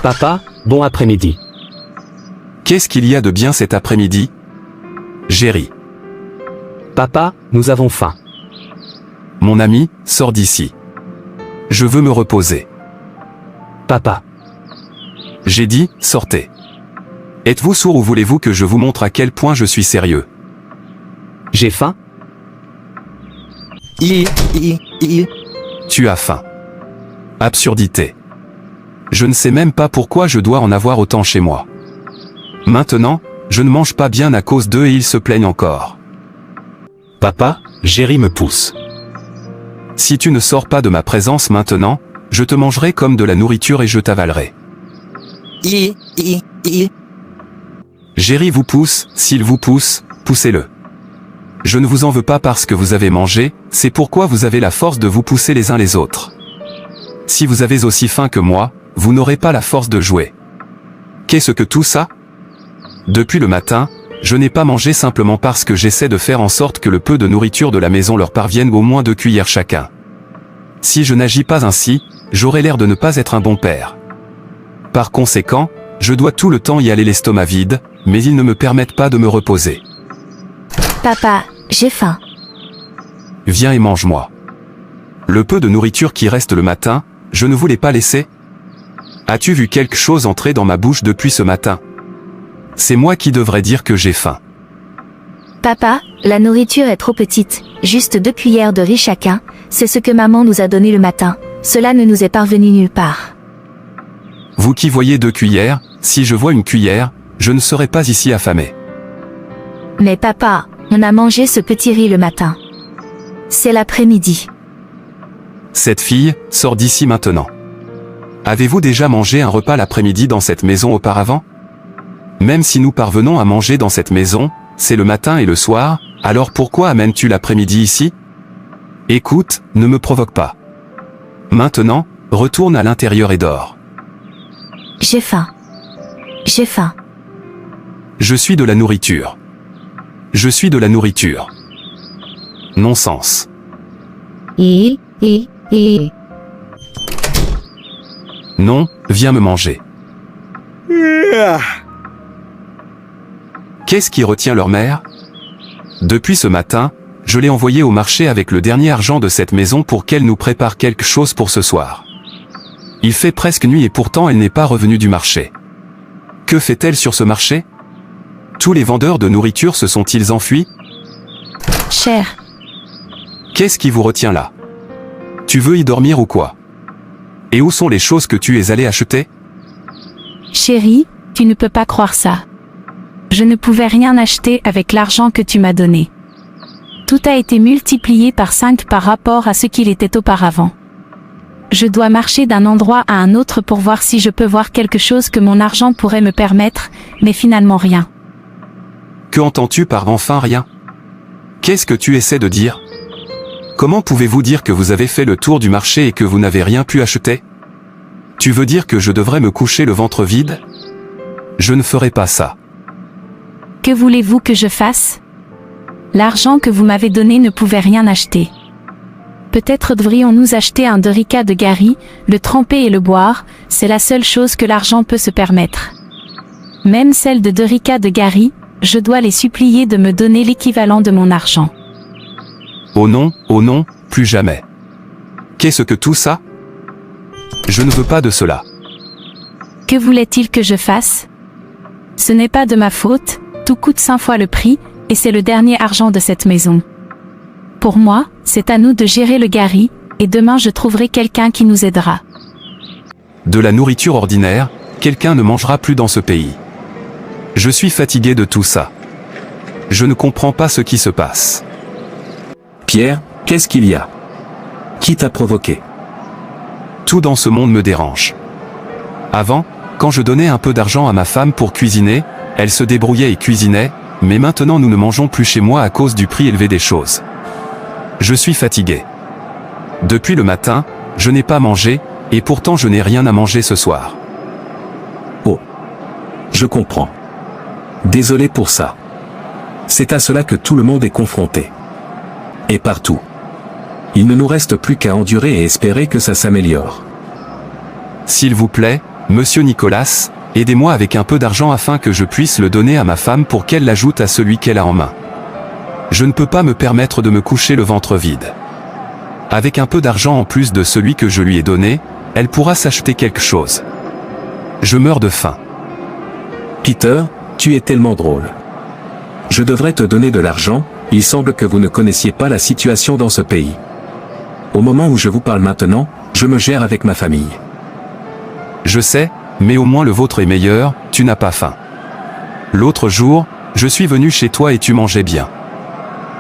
Papa, bon après-midi. Qu'est-ce qu'il y a de bien cet après-midi? Jerry. Papa, nous avons faim. Mon ami, sors d'ici. Je veux me reposer. Papa. J'ai dit, sortez. Êtes-vous sourd ou voulez-vous que je vous montre à quel point je suis sérieux? J'ai faim? Tu as faim. Absurdité. Je ne sais même pas pourquoi je dois en avoir autant chez moi. Maintenant, je ne mange pas bien à cause d'eux et ils se plaignent encore. Papa, Jerry me pousse. Si tu ne sors pas de ma présence maintenant, je te mangerai comme de la nourriture et je t'avalerai. Jerry vous pousse, s'il vous pousse, poussez-le. Je ne vous en veux pas parce que vous avez mangé, c'est pourquoi vous avez la force de vous pousser les uns les autres. Si vous avez aussi faim que moi, vous n'aurez pas la force de jouer. Qu'est-ce que tout ça? Depuis le matin, je n'ai pas mangé simplement parce que j'essaie de faire en sorte que le peu de nourriture de la maison leur parvienne au moins 2 cuillères chacun. Si je n'agis pas ainsi, j'aurai l'air de ne pas être un bon père. Par conséquent, je dois tout le temps y aller l'estomac vide, mais ils ne me permettent pas de me reposer. Papa, j'ai faim. Viens et mange-moi. Le peu de nourriture qui reste le matin, je ne voulais pas laisser. As-tu vu quelque chose entrer dans ma bouche depuis ce matin? C'est moi qui devrais dire que j'ai faim. Papa, la nourriture est trop petite, juste 2 cuillères de riz chacun, c'est ce que maman nous a donné le matin, cela ne nous est parvenu nulle part. Vous qui voyez 2 cuillères, si je vois une cuillère, je ne serai pas ici affamé. Mais papa, on a mangé ce petit riz le matin. C'est l'après-midi. Cette fille, sort d'ici maintenant. Avez-vous déjà mangé un repas l'après-midi dans cette maison auparavant? Même si nous parvenons à manger dans cette maison, c'est le matin et le soir, alors pourquoi amènes-tu l'après-midi ici? Écoute, ne me provoque pas. Maintenant, retourne à l'intérieur et dors. J'ai faim. J'ai faim. Je suis de la nourriture. Je suis de la nourriture. Non-sens. Non, viens me manger. Qu'est-ce qui retient leur mère? Depuis ce matin, je l'ai envoyée au marché avec le dernier argent de cette maison pour qu'elle nous prépare quelque chose pour ce soir. Il fait presque nuit et pourtant elle n'est pas revenue du marché. Que fait-elle sur ce marché? Tous les vendeurs de nourriture se sont-ils enfuis? Cher. Qu'est-ce qui vous retient là? Tu veux y dormir ou quoi? Et où sont les choses que tu es allé acheter? Chérie, tu ne peux pas croire ça. Je ne pouvais rien acheter avec l'argent que tu m'as donné. Tout a été multiplié par 5 par rapport à ce qu'il était auparavant. Je dois marcher d'un endroit à un autre pour voir si je peux voir quelque chose que mon argent pourrait me permettre, mais finalement rien. Que entends-tu par enfin rien? Qu'est-ce que tu essaies de dire? Comment pouvez-vous dire que vous avez fait le tour du marché et que vous n'avez rien pu acheter? Tu veux dire que je devrais me coucher le ventre vide? Je ne ferai pas ça. Que voulez-vous que je fasse? L'argent que vous m'avez donné ne pouvait rien acheter. Peut-être devrions-nous acheter un dorica de Gary, le tremper et le boire, c'est la seule chose que l'argent peut se permettre. Même celles de dorica de Gary, je dois les supplier de me donner l'équivalent de mon argent. Oh non, plus jamais. Qu'est-ce que tout ça? Je ne veux pas de cela. Que voulait-il que je fasse? Ce n'est pas de ma faute, tout coûte 5 fois le prix, et c'est le dernier argent de cette maison. Pour moi, c'est à nous de gérer le Gary, et demain je trouverai quelqu'un qui nous aidera. De la nourriture ordinaire, quelqu'un ne mangera plus dans ce pays. Je suis fatigué de tout ça. Je ne comprends pas ce qui se passe. Pierre, qu'est-ce qu'il y a? Qui t'a provoqué? Tout dans ce monde me dérange. Avant, quand je donnais un peu d'argent à ma femme pour cuisiner, elle se débrouillait et cuisinait, mais maintenant nous ne mangeons plus chez moi à cause du prix élevé des choses. Je suis fatigué. Depuis le matin, je n'ai pas mangé, et pourtant je n'ai rien à manger ce soir. Oh. Je comprends. Désolé pour ça. C'est à cela que tout le monde est confronté. Et partout. Il ne nous reste plus qu'à endurer et espérer que ça s'améliore. S'il vous plaît, monsieur Nicolas, aidez-moi avec un peu d'argent afin que je puisse le donner à ma femme pour qu'elle l'ajoute à celui qu'elle a en main. Je ne peux pas me permettre de me coucher le ventre vide. Avec un peu d'argent en plus de celui que je lui ai donné, elle pourra s'acheter quelque chose. Je meurs de faim. Peter, tu es tellement drôle. Je devrais te donner de l'argent, il semble que vous ne connaissiez pas la situation dans ce pays. Au moment où je vous parle maintenant, je me gère avec ma famille. Je sais, mais au moins le vôtre est meilleur, tu n'as pas faim. L'autre jour, je suis venu chez toi et tu mangeais bien.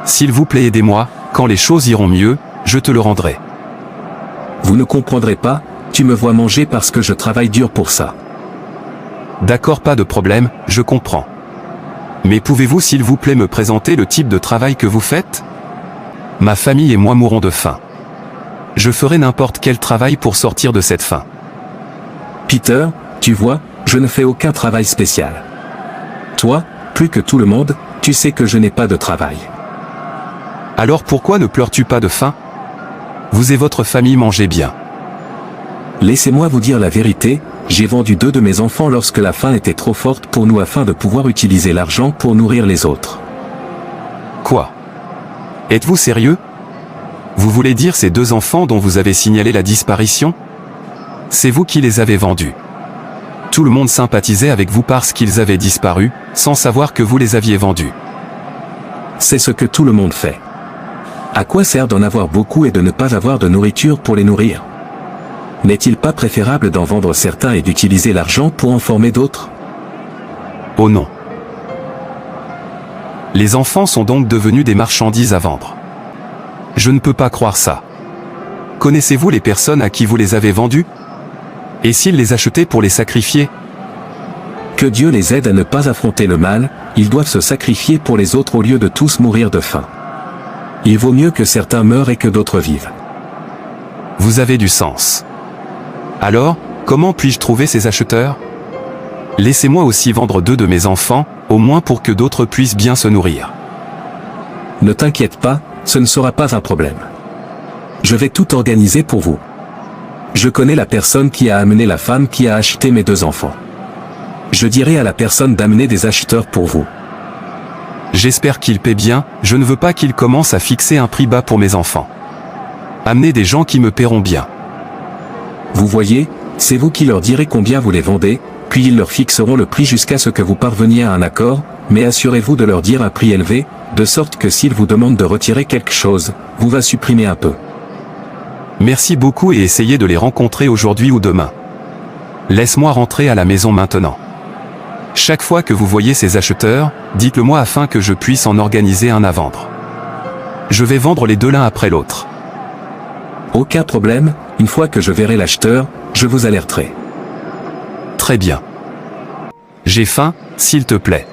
S'il vous plaît, aidez-moi, quand les choses iront mieux, je te le rendrai. Vous ne comprendrez pas, tu me vois manger parce que je travaille dur pour ça. D'accord, pas de problème, je comprends. Mais pouvez-vous s'il vous plaît me présenter le type de travail que vous faites? Ma famille et moi mourrons de faim. Je ferai n'importe quel travail pour sortir de cette faim. Peter, tu vois, je ne fais aucun travail spécial. Toi, plus que tout le monde, tu sais que je n'ai pas de travail. Alors pourquoi ne pleures-tu pas de faim? Vous et votre famille mangez bien. Laissez-moi vous dire la vérité, j'ai vendu 2 de mes enfants lorsque la faim était trop forte pour nous afin de pouvoir utiliser l'argent pour nourrir les autres. Quoi? Êtes-vous sérieux? Vous voulez dire ces 2 enfants dont vous avez signalé la disparition? C'est vous qui les avez vendus. Tout le monde sympathisait avec vous parce qu'ils avaient disparu, sans savoir que vous les aviez vendus. C'est ce que tout le monde fait. À quoi sert d'en avoir beaucoup et de ne pas avoir de nourriture pour les nourrir? N'est-il pas préférable d'en vendre certains et d'utiliser l'argent pour en former d'autres? Oh non. Les enfants sont donc devenus des marchandises à vendre. Je ne peux pas croire ça. Connaissez-vous les personnes à qui vous les avez vendus? Et s'ils les achetaient pour les sacrifier? Que Dieu les aide à ne pas affronter le mal, ils doivent se sacrifier pour les autres au lieu de tous mourir de faim. Il vaut mieux que certains meurent et que d'autres vivent. Vous avez du sens. Alors, comment puis-je trouver ces acheteurs? Laissez-moi aussi vendre 2 de mes enfants, au moins pour que d'autres puissent bien se nourrir. Ne t'inquiète pas, ce ne sera pas un problème. Je vais tout organiser pour vous. Je connais la personne qui a amené la femme qui a acheté mes 2 enfants. Je dirai à la personne d'amener des acheteurs pour vous. J'espère qu'il paie bien, je ne veux pas qu'il commence à fixer un prix bas pour mes enfants. Amenez des gens qui me paieront bien. Vous voyez, c'est vous qui leur direz combien vous les vendez, puis ils leur fixeront le prix jusqu'à ce que vous parveniez à un accord, mais assurez-vous de leur dire un prix élevé, de sorte que s'ils vous demandent de retirer quelque chose, vous va supprimer un peu. Merci beaucoup et essayez de les rencontrer aujourd'hui ou demain. Laisse-moi rentrer à la maison maintenant. Chaque fois que vous voyez ces acheteurs, dites-le moi afin que je puisse en organiser un à vendre. Je vais vendre les 2 l'un après l'autre. Aucun problème, une fois que je verrai l'acheteur, je vous alerterai. Très bien. J'ai faim, s'il te plaît.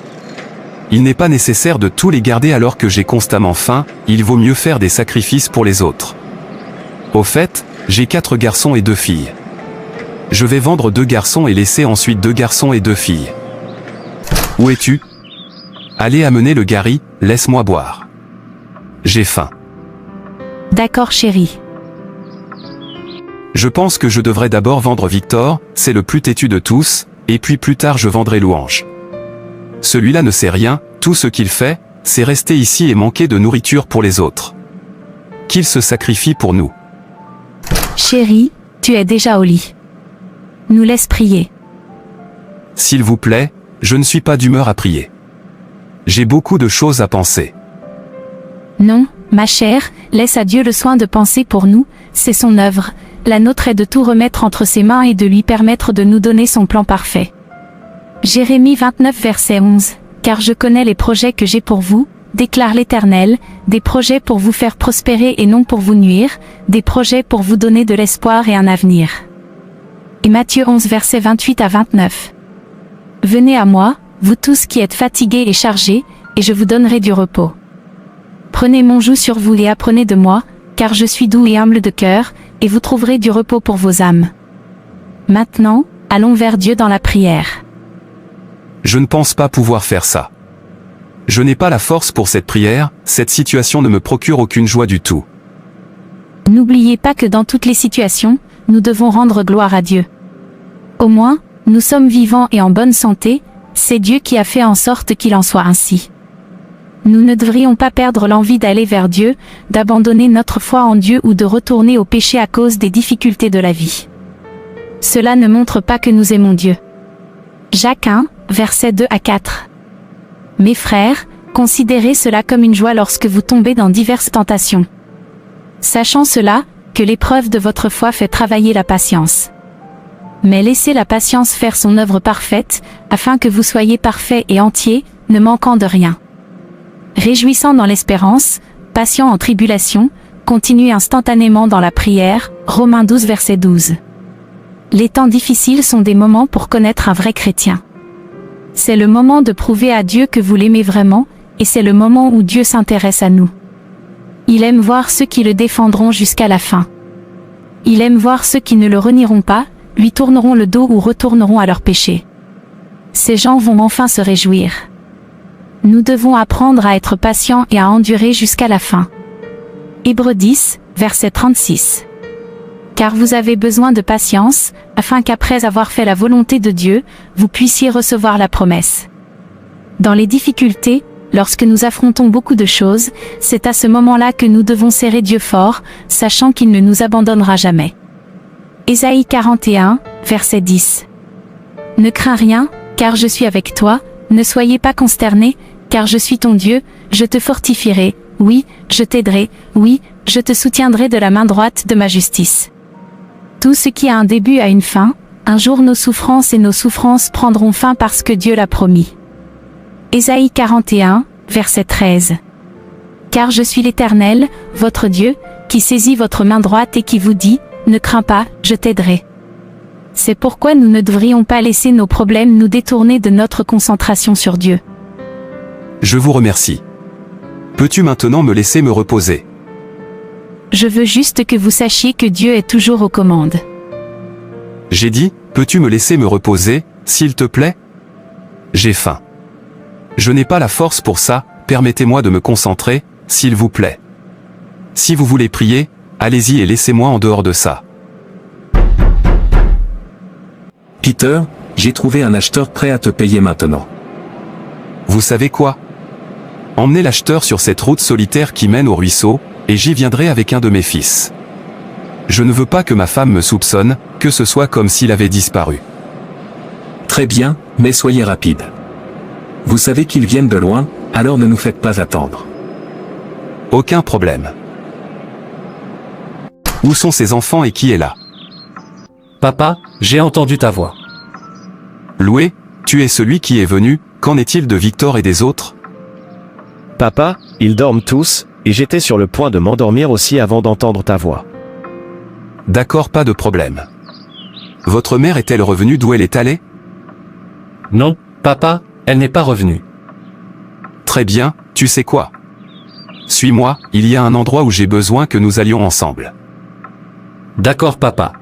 Il n'est pas nécessaire de tous les garder alors que j'ai constamment faim, il vaut mieux faire des sacrifices pour les autres. Au fait, j'ai 4 garçons et 2 filles. Je vais vendre 2 garçons et laisser ensuite 2 garçons et 2 filles. Où es-tu? Allez amener le Gary, laisse-moi boire. J'ai faim. D'accord chérie. Je pense que je devrais d'abord vendre Victor, c'est le plus têtu de tous, et puis plus tard je vendrai Louange. Celui-là ne sait rien, tout ce qu'il fait, c'est rester ici et manquer de nourriture pour les autres. Qu'il se sacrifie pour nous. Chérie, tu es déjà au lit. Nous laisse prier. S'il vous plaît, je ne suis pas d'humeur à prier. J'ai beaucoup de choses à penser. Non, ma chère, laisse à Dieu le soin de penser pour nous, c'est son œuvre. La nôtre est de tout remettre entre ses mains et de lui permettre de nous donner son plan parfait. Jérémie 29 verset 11. Car je connais les projets que j'ai pour vous, déclare l'Éternel, des projets pour vous faire prospérer et non pour vous nuire, des projets pour vous donner de l'espoir et un avenir. Et Matthieu 11 verset 28 à 29. Venez à moi, vous tous qui êtes fatigués et chargés, et je vous donnerai du repos. Prenez mon joug sur vous et apprenez de moi, car je suis doux et humble de cœur, et vous trouverez du repos pour vos âmes. Maintenant, allons vers Dieu dans la prière. Je ne pense pas pouvoir faire ça. Je n'ai pas la force pour cette prière, cette situation ne me procure aucune joie du tout. N'oubliez pas que dans toutes les situations, nous devons rendre gloire à Dieu. Au moins, nous sommes vivants et en bonne santé, c'est Dieu qui a fait en sorte qu'il en soit ainsi. Nous ne devrions pas perdre l'envie d'aller vers Dieu, d'abandonner notre foi en Dieu ou de retourner au péché à cause des difficultés de la vie. Cela ne montre pas que nous aimons Dieu. Jacques 1, versets 2 à 4. Mes frères, considérez cela comme une joie lorsque vous tombez dans diverses tentations. Sachant cela, que l'épreuve de votre foi fait travailler la patience. Mais laissez la patience faire son œuvre parfaite, afin que vous soyez parfaits et entiers, ne manquant de rien. Réjouissant dans l'espérance, patient en tribulation, continuez instantanément dans la prière, Romains 12 verset 12. Les temps difficiles sont des moments pour connaître un vrai chrétien. C'est le moment de prouver à Dieu que vous l'aimez vraiment, et c'est le moment où Dieu s'intéresse à nous. Il aime voir ceux qui le défendront jusqu'à la fin. Il aime voir ceux qui ne le renieront pas, lui tourneront le dos ou retourneront à leur péché. Ces gens vont enfin se réjouir. Nous devons apprendre à être patients et à endurer jusqu'à la fin. Hébreux 10, verset 36. Car vous avez besoin de patience, afin qu'après avoir fait la volonté de Dieu, vous puissiez recevoir la promesse. Dans les difficultés, lorsque nous affrontons beaucoup de choses, c'est à ce moment-là que nous devons serrer Dieu fort, sachant qu'il ne nous abandonnera jamais. Ésaïe 41, verset 10. Ne crains rien, car je suis avec toi, ne soyez pas consternés, car je suis ton Dieu, je te fortifierai, oui, je t'aiderai, oui, je te soutiendrai de la main droite de ma justice. Tout ce qui a un début a une fin, un jour nos souffrances prendront fin parce que Dieu l'a promis. Ésaïe 41, verset 13. Car je suis l'Éternel, votre Dieu, qui saisit votre main droite et qui vous dit, ne crains pas, je t'aiderai. C'est pourquoi nous ne devrions pas laisser nos problèmes nous détourner de notre concentration sur Dieu. Je vous remercie. Peux-tu maintenant me laisser me reposer? Je veux juste que vous sachiez que Dieu est toujours aux commandes. J'ai dit, peux-tu me laisser me reposer, s'il te plaît? J'ai faim. Je n'ai pas la force pour ça, permettez-moi de me concentrer, s'il vous plaît. Si vous voulez prier, allez-y et laissez-moi en dehors de ça. Peter, j'ai trouvé un acheteur prêt à te payer maintenant. Vous savez quoi? Emmenez l'acheteur sur cette route solitaire qui mène au ruisseau, et j'y viendrai avec un de mes fils. Je ne veux pas que ma femme me soupçonne, que ce soit comme s'il avait disparu. Très bien, mais soyez rapide. Vous savez qu'ils viennent de loin, alors ne nous faites pas attendre. Aucun problème. Où sont ces enfants et qui est là? Papa, j'ai entendu ta voix. Loué, tu es celui qui est venu, qu'en est-il de Victor et des autres? Papa, ils dorment tous, et j'étais sur le point de m'endormir aussi avant d'entendre ta voix. D'accord, pas de problème. Votre mère est-elle revenue d'où elle est allée? Non, papa, elle n'est pas revenue. Très bien, tu sais quoi? Suis-moi, il y a un endroit où j'ai besoin que nous allions ensemble. D'accord, papa.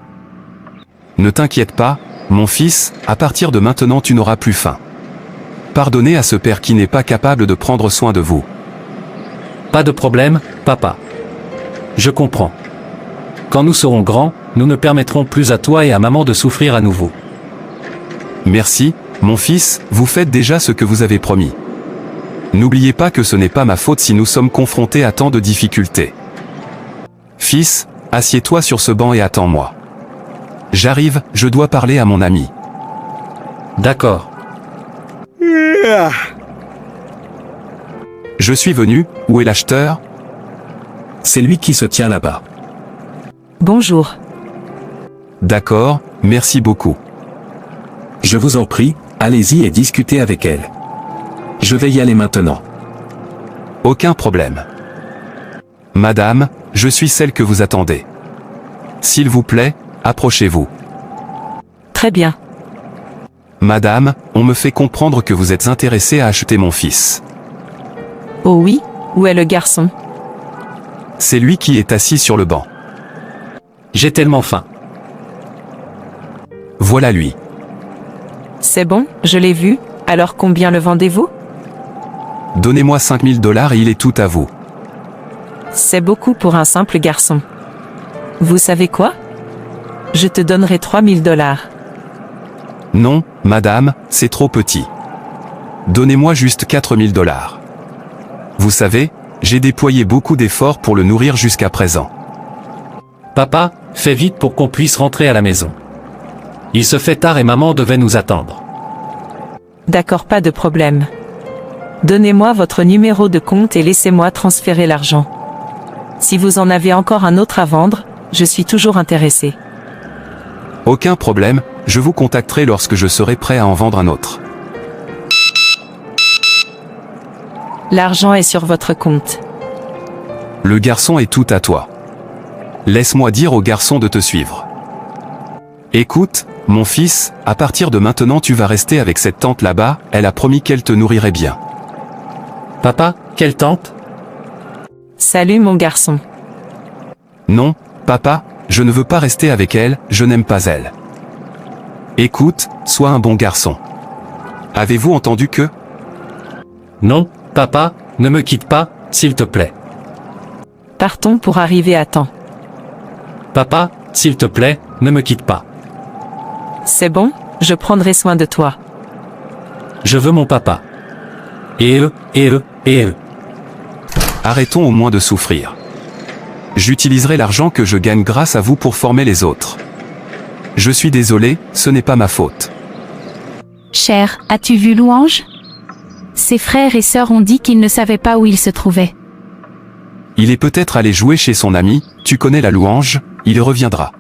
Ne t'inquiète pas, mon fils, à partir de maintenant tu n'auras plus faim. Pardonnez à ce père qui n'est pas capable de prendre soin de vous. Pas de problème, papa. Je comprends. Quand nous serons grands, nous ne permettrons plus à toi et à maman de souffrir à nouveau. Merci, mon fils, vous faites déjà ce que vous avez promis. N'oubliez pas que ce n'est pas ma faute si nous sommes confrontés à tant de difficultés. Fils, assieds-toi sur ce banc et attends-moi. J'arrive, je dois parler à mon ami. D'accord. Je suis venu, où est l'acheteur? C'est lui qui se tient là-bas. Bonjour. D'accord, merci beaucoup. Je vous en prie, allez-y et discutez avec elle. Je vais y aller maintenant. Aucun problème. Madame, je suis celle que vous attendez. S'il vous plaît, approchez-vous. Très bien. Madame, on me fait comprendre que vous êtes intéressée à acheter mon fils. Oh oui, où est le garçon? C'est lui qui est assis sur le banc. J'ai tellement faim. Voilà lui. C'est bon, je l'ai vu, alors combien le vendez-vous? Donnez-moi 5 000 $ et il est tout à vous. C'est beaucoup pour un simple garçon. Vous savez quoi? Je te donnerai 3 000 $. Non, madame, c'est trop petit. Donnez-moi juste 4000 $. Vous savez, j'ai déployé beaucoup d'efforts pour le nourrir jusqu'à présent. Papa, fais vite pour qu'on puisse rentrer à la maison. Il se fait tard et maman devait nous attendre. D'accord, pas de problème. Donnez-moi votre numéro de compte et laissez-moi transférer l'argent. Si vous en avez encore un autre à vendre, je suis toujours intéressé. Aucun problème, je vous contacterai lorsque je serai prêt à en vendre un autre. L'argent est sur votre compte. Le garçon est tout à toi. Laisse-moi dire au garçon de te suivre. Écoute, mon fils, à partir de maintenant tu vas rester avec cette tante là-bas, elle a promis qu'elle te nourrirait bien. Papa, quelle tante? Salut mon garçon. Non, papa, je ne veux pas rester avec elle, je n'aime pas elle. Écoute, sois un bon garçon. Avez-vous entendu que? Non, papa, ne me quitte pas, s'il te plaît. Partons pour arriver à temps. Papa, s'il te plaît, ne me quitte pas. C'est bon, je prendrai soin de toi. Je veux mon papa. Et eux. Arrêtons au moins de souffrir. J'utiliserai l'argent que je gagne grâce à vous pour former les autres. Je suis désolé, ce n'est pas ma faute. Cher, as-tu vu Louange? Ses frères et sœurs ont dit qu'ils ne savaient pas où il se trouvait. Il est peut-être allé jouer chez son ami, tu connais la Louange, il reviendra.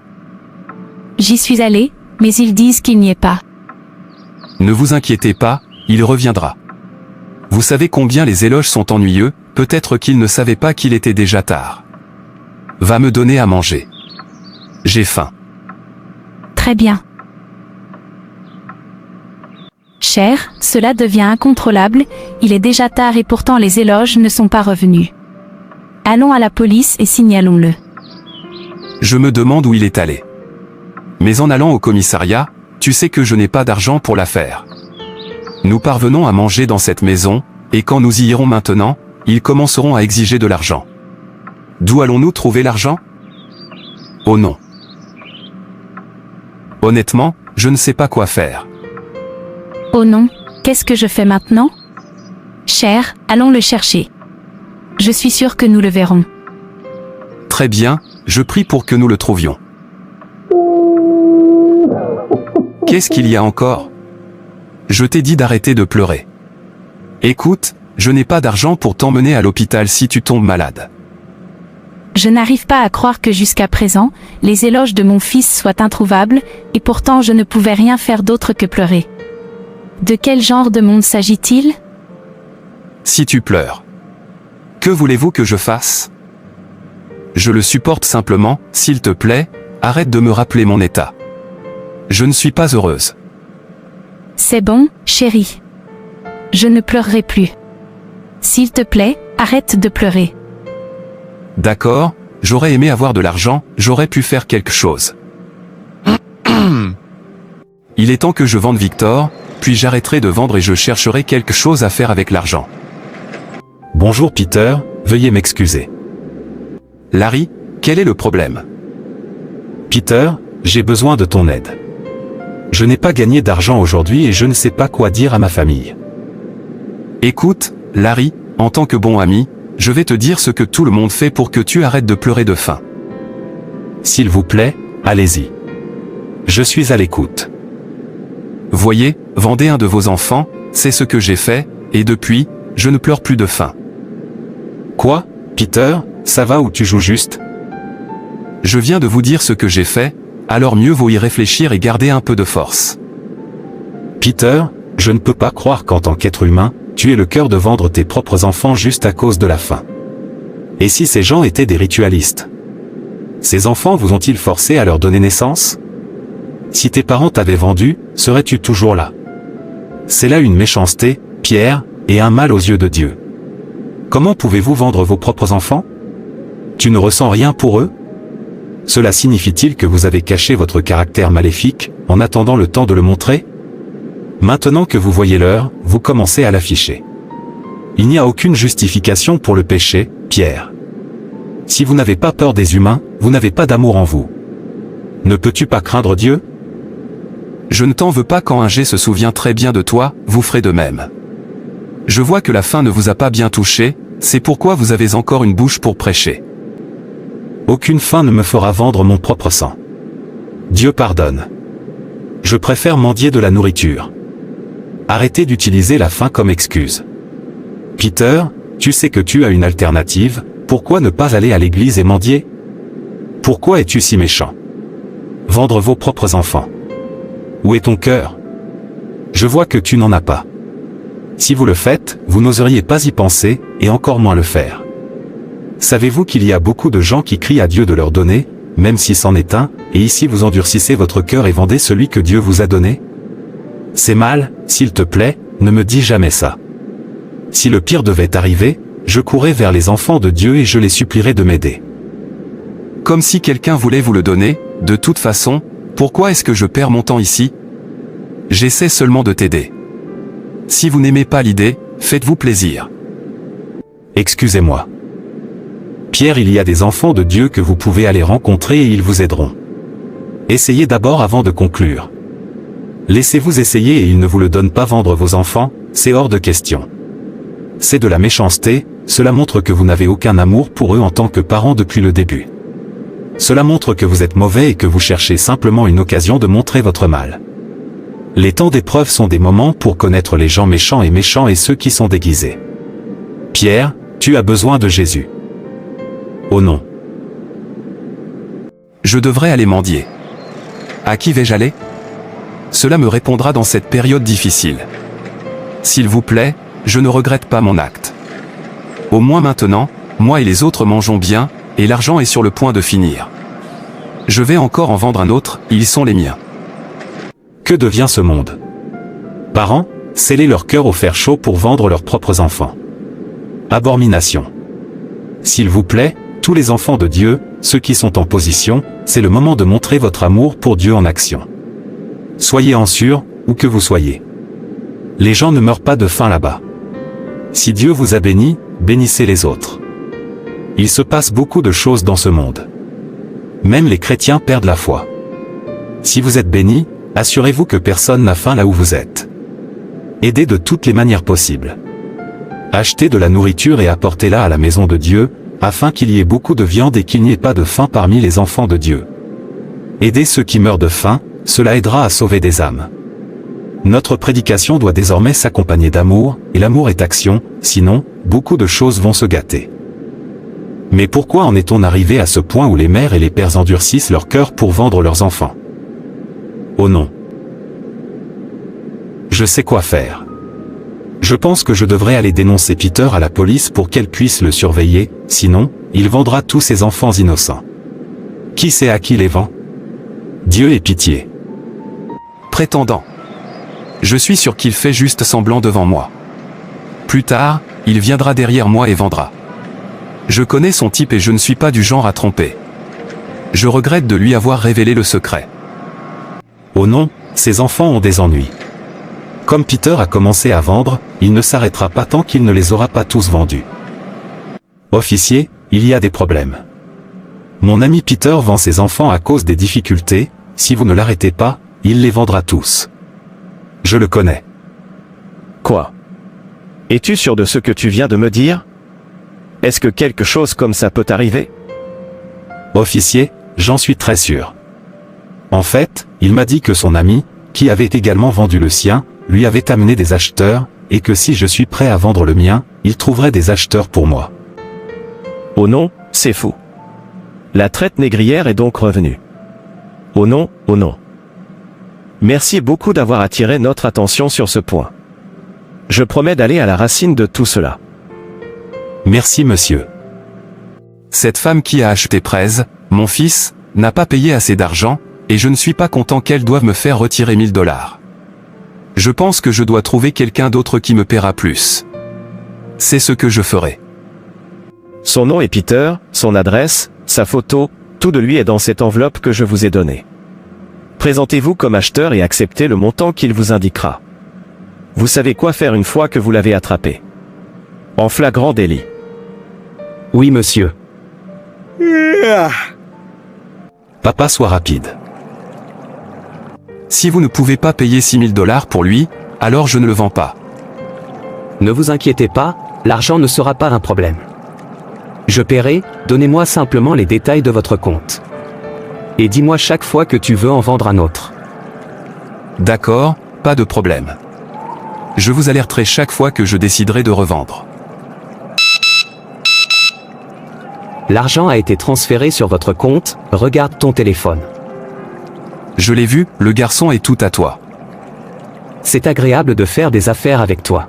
J'y suis allée, mais ils disent qu'il n'y est pas. Ne vous inquiétez pas, il reviendra. Vous savez combien les éloges sont ennuyeux, peut-être qu'il ne savait pas qu'il était déjà tard. Va me donner à manger. J'ai faim. Très bien. Cher, cela devient incontrôlable, il est déjà tard et pourtant les éloges ne sont pas revenus. Allons à la police et signalons-le. Je me demande où il est allé. Mais en allant au commissariat, tu sais que je n'ai pas d'argent pour l'affaire. Nous parvenons à manger dans cette maison, et quand nous y irons maintenant, ils commenceront à exiger de l'argent. D'où allons-nous trouver l'argent? Oh non. Honnêtement, je ne sais pas quoi faire. Oh non, qu'est-ce que je fais maintenant? Cher, allons le chercher. Je suis sûre que nous le verrons. Très bien, je prie pour que nous le trouvions. Qu'est-ce qu'il y a encore? Je t'ai dit d'arrêter de pleurer. Écoute, je n'ai pas d'argent pour t'emmener à l'hôpital si tu tombes malade. Je n'arrive pas à croire que jusqu'à présent, les éloges de mon fils soient introuvables, et pourtant je ne pouvais rien faire d'autre que pleurer. De quel genre de monde s'agit-il? Si tu pleures. Que voulez-vous que je fasse? Je le supporte simplement, s'il te plaît, arrête de me rappeler mon état. Je ne suis pas heureuse. C'est bon, chérie. Je ne pleurerai plus. S'il te plaît, arrête de pleurer. D'accord, j'aurais aimé avoir de l'argent, j'aurais pu faire quelque chose. Il est temps que je vende Victor, puis j'arrêterai de vendre et je chercherai quelque chose à faire avec l'argent. Bonjour Peter, veuillez m'excuser. Larry, quel est le problème? Peter, j'ai besoin de ton aide. Je n'ai pas gagné d'argent aujourd'hui et je ne sais pas quoi dire à ma famille. Écoute, Larry, en tant que bon ami, je vais te dire ce que tout le monde fait pour que tu arrêtes de pleurer de faim. S'il vous plaît, allez-y. Je suis à l'écoute. Voyez, vendez un de vos enfants, c'est ce que j'ai fait, et depuis, je ne pleure plus de faim. Quoi, Peter, ça va ou tu joues juste? Je viens de vous dire ce que j'ai fait, alors mieux vaut y réfléchir et garder un peu de force. Peter, je ne peux pas croire qu'en tant qu'être humain, tu aies le cœur de vendre tes propres enfants juste à cause de la faim. Et si ces gens étaient des ritualistes? Ces enfants vous ont-ils forcé à leur donner naissance? Si tes parents t'avaient vendu, serais-tu toujours là? C'est là une méchanceté, Pierre, et un mal aux yeux de Dieu. Comment pouvez-vous vendre vos propres enfants? Tu ne ressens rien pour eux? Cela signifie-t-il que vous avez caché votre caractère maléfique, en attendant le temps de le montrer? Maintenant que vous voyez l'heure, vous commencez à l'afficher. Il n'y a aucune justification pour le péché, Pierre. Si vous n'avez pas peur des humains, vous n'avez pas d'amour en vous. Ne peux-tu pas craindre Dieu? Je ne t'en veux pas quand un G se souvient très bien de toi, vous ferez de même. Je vois que la faim ne vous a pas bien touché, c'est pourquoi vous avez encore une bouche pour prêcher. Aucune faim ne me fera vendre mon propre sang. Dieu pardonne. Je préfère mendier de la nourriture. Arrêtez d'utiliser la faim comme excuse. Peter, tu sais que tu as une alternative, pourquoi ne pas aller à l'église et mendier? Pourquoi es-tu si méchant? Vendre vos propres enfants. Où est ton cœur? Je vois que tu n'en as pas. Si vous le faites, vous n'oseriez pas y penser, et encore moins le faire. Savez-vous qu'il y a beaucoup de gens qui crient à Dieu de leur donner, même si c'en est un, et ici vous endurcissez votre cœur et vendez celui que Dieu vous a donné? C'est mal, s'il te plaît, ne me dis jamais ça. Si le pire devait arriver, je courrais vers les enfants de Dieu et je les supplierais de m'aider. Comme si quelqu'un voulait vous le donner, de toute façon, pourquoi est-ce que je perds mon temps ici? J'essaie seulement de t'aider. Si vous n'aimez pas l'idée, faites-vous plaisir. Excusez-moi. Pierre, il y a des enfants de Dieu que vous pouvez aller rencontrer et ils vous aideront. Essayez d'abord avant de conclure. Laissez-vous essayer et ils ne vous le donnent pas vendre vos enfants, c'est hors de question. C'est de la méchanceté, cela montre que vous n'avez aucun amour pour eux en tant que parents depuis le début. Cela montre que vous êtes mauvais et que vous cherchez simplement une occasion de montrer votre mal. Les temps d'épreuve sont des moments pour connaître les gens méchants et ceux qui sont déguisés. Pierre, tu as besoin de Jésus. Oh non. Je devrais aller mendier. À qui vais-je aller? Cela me répondra dans cette période difficile. S'il vous plaît, je ne regrette pas mon acte. Au moins maintenant, moi et les autres mangeons bien, et l'argent est sur le point de finir. Je vais encore en vendre un autre, ils sont les miens. Que devient ce monde? Parents, scellez leur cœur au fer chaud pour vendre leurs propres enfants. Abomination. S'il vous plaît, tous les enfants de Dieu, ceux qui sont en position, c'est le moment de montrer votre amour pour Dieu en action. Soyez en sûr, où que vous soyez. Les gens ne meurent pas de faim là-bas. Si Dieu vous a béni, bénissez les autres. Il se passe beaucoup de choses dans ce monde. Même les chrétiens perdent la foi. Si vous êtes béni, assurez-vous que personne n'a faim là où vous êtes. Aidez de toutes les manières possibles. Achetez de la nourriture et apportez-la à la maison de Dieu, afin qu'il y ait beaucoup de viande et qu'il n'y ait pas de faim parmi les enfants de Dieu. Aidez ceux qui meurent de faim, cela aidera à sauver des âmes. Notre prédication doit désormais s'accompagner d'amour, et l'amour est action, sinon, beaucoup de choses vont se gâter. Mais pourquoi en est-on arrivé à ce point où les mères et les pères endurcissent leur cœur pour vendre leurs enfants? Oh non. Je sais quoi faire. Je pense que je devrais aller dénoncer Peter à la police pour qu'elle puisse le surveiller, sinon, il vendra tous ses enfants innocents. Qui sait à qui les vend? Dieu ait pitié. Prétendant. Je suis sûr qu'il fait juste semblant devant moi. Plus tard, il viendra derrière moi et vendra. Je connais son type et je ne suis pas du genre à tromper. Je regrette de lui avoir révélé le secret. Oh non, ces enfants ont des ennuis. Comme Peter a commencé à vendre, il ne s'arrêtera pas tant qu'il ne les aura pas tous vendus. Officier, il y a des problèmes. Mon ami Peter vend ses enfants à cause des difficultés, si vous ne l'arrêtez pas, il les vendra tous. Je le connais. Quoi? Es-tu sûr de ce que tu viens de me dire? Est-ce que quelque chose comme ça peut arriver? Officier, j'en suis très sûr. En fait, il m'a dit que son ami, qui avait également vendu le sien, lui avait amené des acheteurs, et que si je suis prêt à vendre le mien, il trouverait des acheteurs pour moi. Oh non, c'est fou. La traite négrière est donc revenue. Oh non, oh non. Merci beaucoup d'avoir attiré notre attention sur ce point. Je promets d'aller à la racine de tout cela. Merci monsieur. Cette femme qui a acheté Prez, mon fils, n'a pas payé assez d'argent, et je ne suis pas content qu'elle doive me faire retirer 1000 $. Je pense que je dois trouver quelqu'un d'autre qui me paiera plus. C'est ce que je ferai. Son nom est Peter, son adresse, sa photo, tout de lui est dans cette enveloppe que je vous ai donnée. Présentez-vous comme acheteur et acceptez le montant qu'il vous indiquera. Vous savez quoi faire une fois que vous l'avez attrapé. En flagrant délit. Oui monsieur. Papa, sois rapide. Si vous ne pouvez pas payer 6 000 $ pour lui, alors je ne le vends pas. Ne vous inquiétez pas, l'argent ne sera pas un problème. Je paierai, donnez-moi simplement les détails de votre compte. Et dis-moi chaque fois que tu veux en vendre un autre. D'accord, pas de problème. Je vous alerterai chaque fois que je déciderai de revendre. L'argent a été transféré sur votre compte, regarde ton téléphone. Je l'ai vu, le garçon est tout à toi. C'est agréable de faire des affaires avec toi.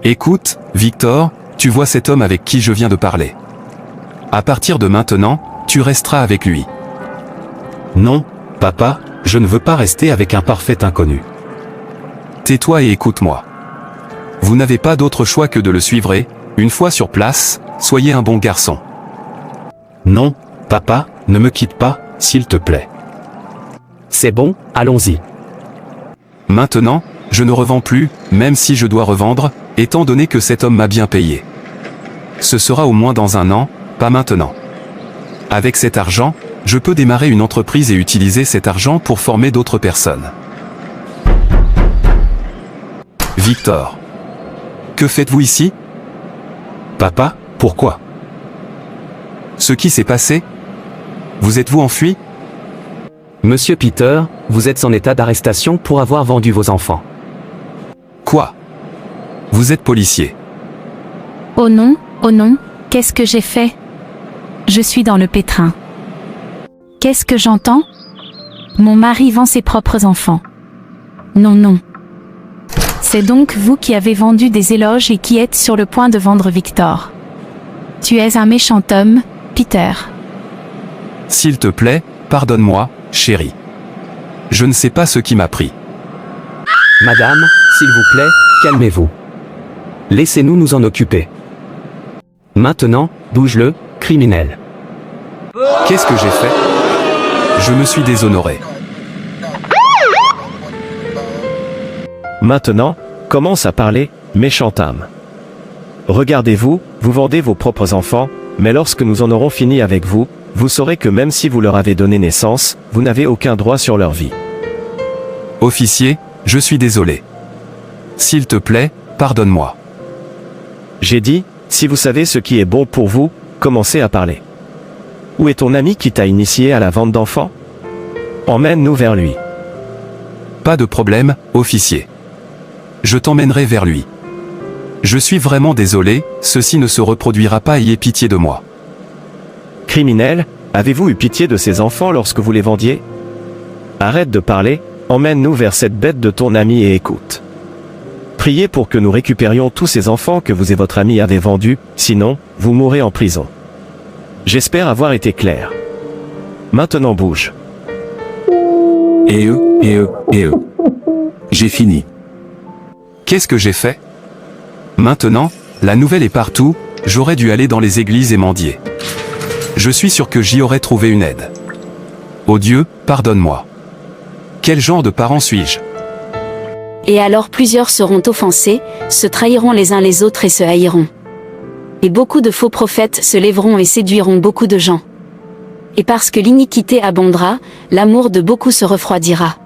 Écoute, Victor, tu vois cet homme avec qui je viens de parler. À partir de maintenant, tu resteras avec lui. Non, papa, je ne veux pas rester avec un parfait inconnu. Tais-toi et écoute-moi. Vous n'avez pas d'autre choix que de le suivre et, une fois sur place, soyez un bon garçon. Non, papa, ne me quitte pas, s'il te plaît. C'est bon, allons-y. Maintenant, je ne revends plus, même si je dois revendre, étant donné que cet homme m'a bien payé. Ce sera au moins dans 1 an, pas maintenant. Avec cet argent, je peux démarrer une entreprise et utiliser cet argent pour former d'autres personnes. Victor. Que faites-vous ici? Papa, pourquoi? Ce qui s'est passé? Vous êtes-vous enfui? Monsieur Peter, vous êtes en état d'arrestation pour avoir vendu vos enfants. Quoi? Vous êtes policier. Oh non, qu'est-ce que j'ai fait? Je suis dans le pétrin. Qu'est-ce que j'entends? Mon mari vend ses propres enfants. Non. C'est donc vous qui avez vendu des éloges et qui êtes sur le point de vendre Victor. Tu es un méchant homme, Peter. S'il te plaît, pardonne-moi, chérie. Je ne sais pas ce qui m'a pris. Madame, s'il vous plaît, calmez-vous. Laissez-nous nous en occuper. Maintenant, bouge-le, criminel. Qu'est-ce que j'ai fait? Je me suis déshonoré. Maintenant, commence à parler, méchante âme. Regardez-vous, vous vendez vos propres enfants, mais lorsque nous en aurons fini avec vous, vous saurez que même si vous leur avez donné naissance, vous n'avez aucun droit sur leur vie. Officier, je suis désolé. S'il te plaît, pardonne-moi. J'ai dit, si vous savez ce qui est bon pour vous, commencez à parler. Où est ton ami qui t'a initié à la vente d'enfants? Emmène-nous vers lui. Pas de problème, officier. Je t'emmènerai vers lui. Je suis vraiment désolé, ceci ne se reproduira pas, ayez pitié de moi. Criminel, avez-vous eu pitié de ces enfants lorsque vous les vendiez? Arrête de parler, emmène-nous vers cette bête de ton ami et écoute. Priez pour que nous récupérions tous ces enfants que vous et votre ami avez vendus, sinon, vous mourrez en prison. J'espère avoir été clair. Maintenant bouge. Et eux. J'ai fini. Qu'est-ce que j'ai fait? Maintenant, la nouvelle est partout, j'aurais dû aller dans les églises et mendier. Je suis sûr que j'y aurais trouvé une aide. Oh Dieu, pardonne-moi. Quel genre de parent suis-je? Et alors plusieurs seront offensés, se trahiront les uns les autres et se haïront. Et beaucoup de faux prophètes se lèveront et séduiront beaucoup de gens. Et parce que l'iniquité abondera, l'amour de beaucoup se refroidira.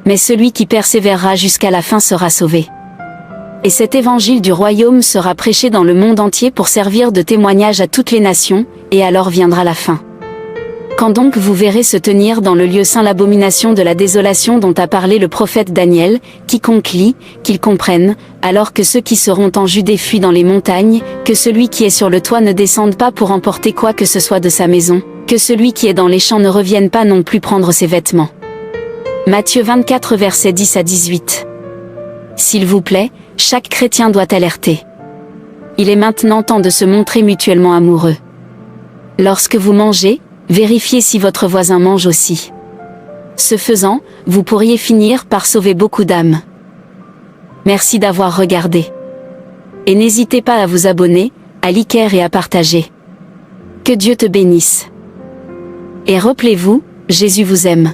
Mais celui qui persévérera jusqu'à la fin sera sauvé. Et cet évangile du royaume sera prêché dans le monde entier pour servir de témoignage à toutes les nations, et alors viendra la fin. Quand donc vous verrez se tenir dans le lieu saint l'abomination de la désolation dont a parlé le prophète Daniel, quiconque lit, qu'il comprenne, alors que ceux qui seront en Judée fuient dans les montagnes, que celui qui est sur le toit ne descende pas pour emporter quoi que ce soit de sa maison, que celui qui est dans les champs ne revienne pas non plus prendre ses vêtements. Matthieu 24 versets 10 à 18. S'il vous plaît, chaque chrétien doit alerter. Il est maintenant temps de se montrer mutuellement amoureux. Lorsque vous mangez, vérifiez si votre voisin mange aussi. Ce faisant, vous pourriez finir par sauver beaucoup d'âmes. Merci d'avoir regardé. Et n'hésitez pas à vous abonner, à liker et à partager. Que Dieu te bénisse. Et rappelez-vous, Jésus vous aime.